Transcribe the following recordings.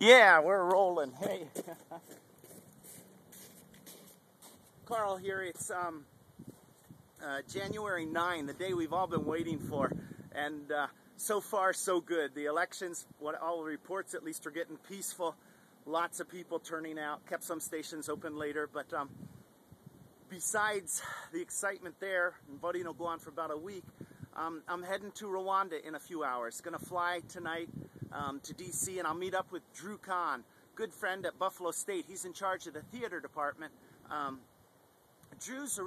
Yeah, we're rolling. Hey, Carl here. It's January 9, the day we've all been waiting for, and so far so good. The elections, what all the reports at least, are getting peaceful. Lots of people turning out. Kept some stations open later, but besides the excitement there, and voting will go on for about a week. I'm heading to Rwanda in a few hours. Going to fly tonight to DC, and I'll meet up with Drew Kahn, good friend at Buffalo State. He's in charge of the theater department. Drew's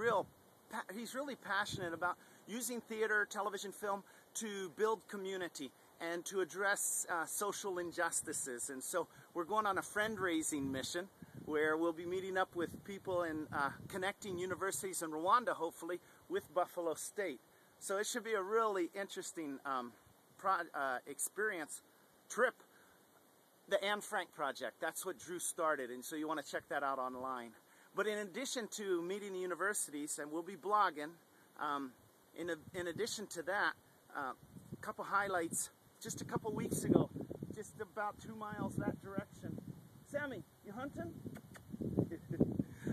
he's really passionate about using theater, television, film to build community and to address social injustices. And so we're going on a friend-raising mission where we'll be meeting up with people and connecting universities in Rwanda, hopefully, with Buffalo State. So it should be a really interesting trip. The Anne Frank Project, that's what Drew started, and so you want to check that out online. But in addition to meeting the universities, and we'll be blogging, in addition to that, a couple highlights. Just a couple weeks ago, just about 2 miles that direction. Sammy, you hunting?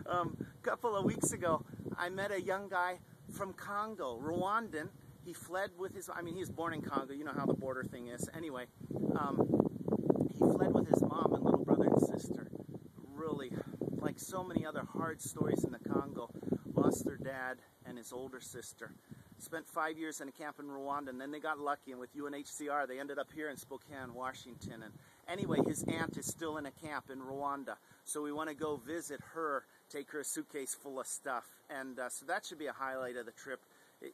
A couple of weeks ago, I met a young guy from Congo, Rwandan. He fled with his, he was born in Congo, you know how the border thing is. Anyway, he fled with his mom and little brother and sister. Really, like so many other hard stories in the Congo, lost their dad and his older sister. Spent 5 years in a camp in Rwanda, and then they got lucky, and with UNHCR, they ended up here in Spokane, Washington. And anyway, his aunt is still in a camp in Rwanda, so we want to go visit her, take her a suitcase full of stuff, and so that should be a highlight of the trip.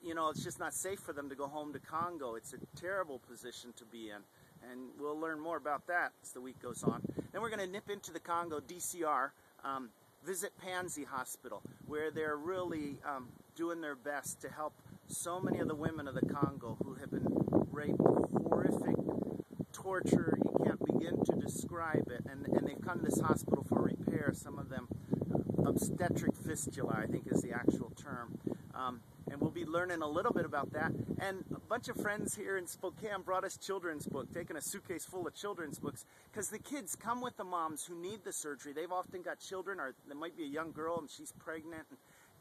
You know, it's just not safe for them to go home to Congo. It's a terrible position to be in, and we'll learn more about that as the week goes on. Then we're going to nip into the Congo, DCR, visit Panzi Hospital, where they're really doing their best to help so many of the women of the Congo who have been raped, horrific torture, you can't begin to describe it, and they've come to this hospital for repair, some of them obstetric fistula, I think is the actual term. And we'll be learning a little bit about that. And a bunch of friends here in Spokane brought us children's book, taking a suitcase full of children's books, because the kids come with the moms who need the surgery. They've often got children, or there might be a young girl and she's pregnant.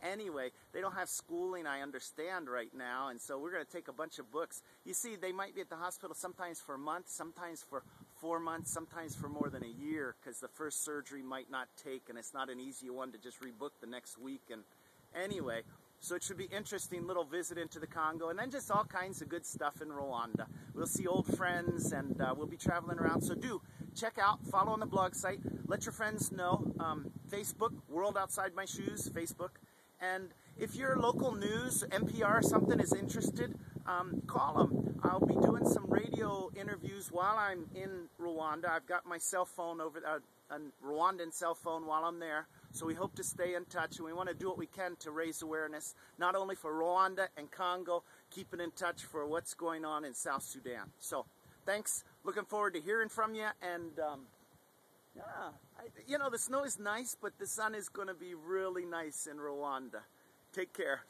Anyway, they don't have schooling, I understand, right now, and so we're going to take a bunch of books. You see, they might be at the hospital sometimes for a month, sometimes for 4 months, sometimes for more than a year, because the first surgery might not take, and it's not an easy one to just rebook the next week. And anyway, so it should be interesting little visit into the Congo, and then just all kinds of good stuff in Rwanda. We'll see old friends, and we'll be traveling around. So do check out, follow on the blog site, let your friends know. Facebook, World Outside My Shoes, Facebook. And if your local news, NPR or something, is interested, call them. I'll be doing some radio interviews while I'm in Rwanda. I've got my cell phone over, a Rwandan cell phone while I'm there. So we hope to stay in touch, and we want to do what we can to raise awareness, not only for Rwanda and Congo, keeping in touch for what's going on in South Sudan. So thanks. Looking forward to hearing from you. And yeah, you know, the snow is nice, but the sun is going to be really nice in Rwanda. Take care.